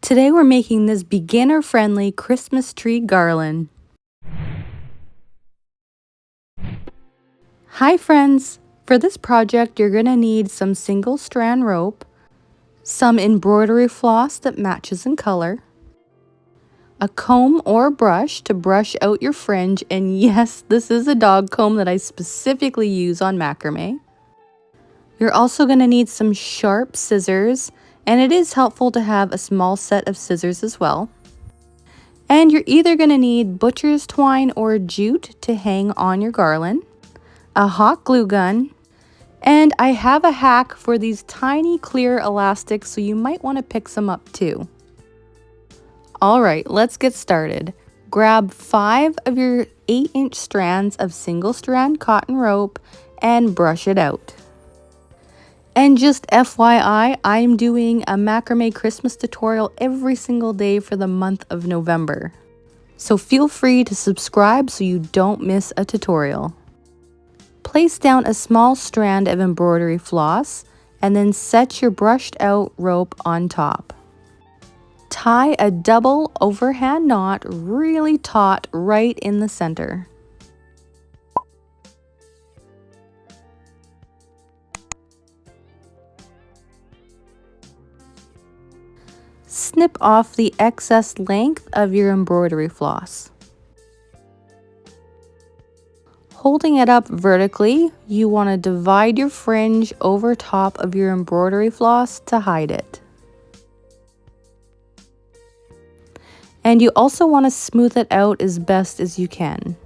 Today we're making this beginner-friendly Christmas tree garland. Hi friends! For this project you're going to need some single strand rope, some embroidery floss that matches in color, a comb or brush to brush out your fringe, and yes, this is a dog comb that I specifically use on macrame. You're also going to need some sharp scissors, and it is helpful to have a small set of scissors as well. And you're either going to need butcher's twine or jute to hang on your garland, a hot glue gun, and I have a hack for these tiny clear elastics, so you might want to pick some up too. Alright, let's get started. Grab 5 of your 8-inch strands of single strand cotton rope and brush it out. And just FYI, I'm doing a macrame Christmas tutorial every single day for the month of November. So feel free to subscribe so you don't miss a tutorial. Place down a small strand of embroidery floss and then set your brushed out rope on top. Tie a double overhand knot really taut right in the center. Snip off the excess length of your embroidery floss. Holding it up vertically, you want to divide your fringe over top of your embroidery floss to hide it. And you also want to smooth it out as best as you can.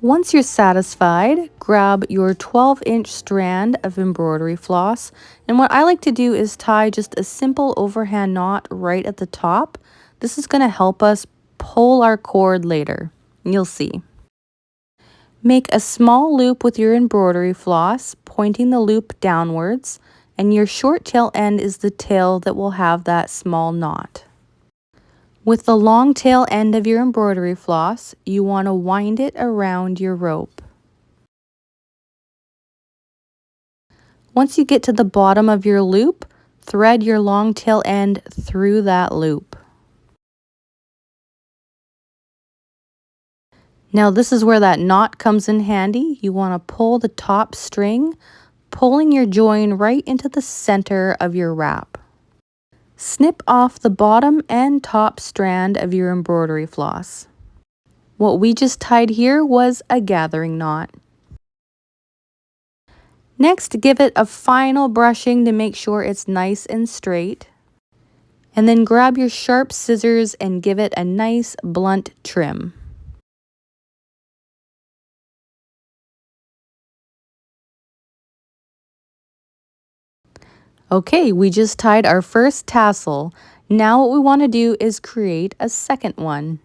Once you're satisfied, grab your 12-inch strand of embroidery floss, and what I like to do is tie just a simple overhand knot right at the top. This is going to help us pull our cord later. You'll see. Make a small loop with your embroidery floss, pointing the loop downwards, and your short tail end is the tail that will have that small knot. With the long tail end of your embroidery floss, you want to wind it around your rope. Once you get to the bottom of your loop, thread your long tail end through that loop. Now this is where that knot comes in handy. You want to pull the top string, pulling your join right into the center of your wrap. Snip off the bottom and top strand of your embroidery floss. What we just tied here was a gathering knot. Next, give it a final brushing to make sure it's nice and straight. And then grab your sharp scissors and give it a nice blunt trim. Okay, we just tied our first tassel. Now what we want to do is create a second one.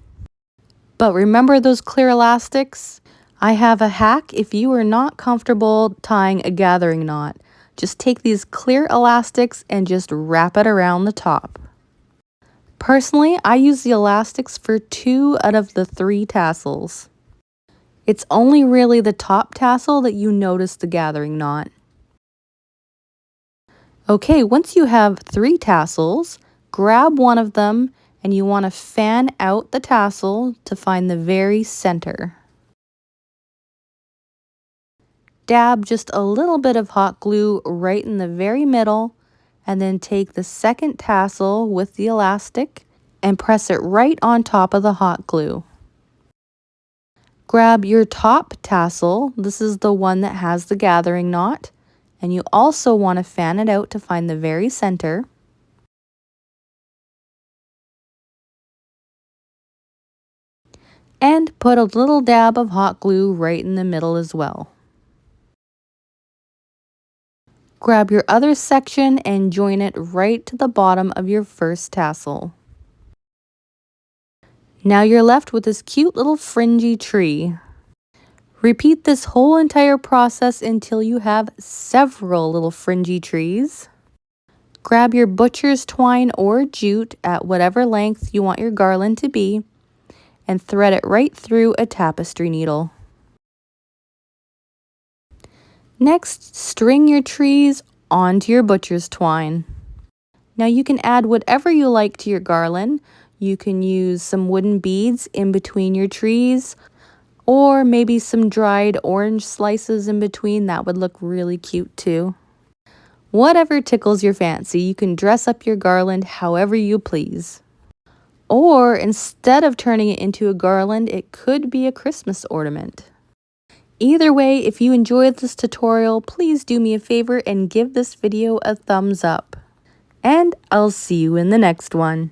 But remember those clear elastics? I have a hack if you are not comfortable tying a gathering knot. Just take these clear elastics and just wrap it around the top. Personally, I use the elastics for 2 out of the 3 tassels. It's only really the top tassel that you notice the gathering knot. Okay, once you have 3 tassels, grab one of them and you want to fan out the tassel to find the very center. Dab just a little bit of hot glue right in the very middle, and then take the second tassel with the elastic and press it right on top of the hot glue. Grab your top tassel, this is the one that has the gathering knot, and you also want to fan it out to find the very center. And put a little dab of hot glue right in the middle as well. Grab your other section and join it right to the bottom of your first tassel. Now you're left with this cute little fringy tree. Repeat this whole entire process until you have several little fringy trees. Grab your butcher's twine or jute at whatever length you want your garland to be and thread it right through a tapestry needle. Next, string your trees onto your butcher's twine. Now you can add whatever you like to your garland. You can use some wooden beads in between your trees, or maybe some dried orange slices in between. That would look really cute too. Whatever tickles your fancy, you can dress up your garland however you please. Or instead of turning it into a garland, it could be a Christmas ornament. Either way, if you enjoyed this tutorial, please do me a favor and give this video a thumbs up. And I'll see you in the next one.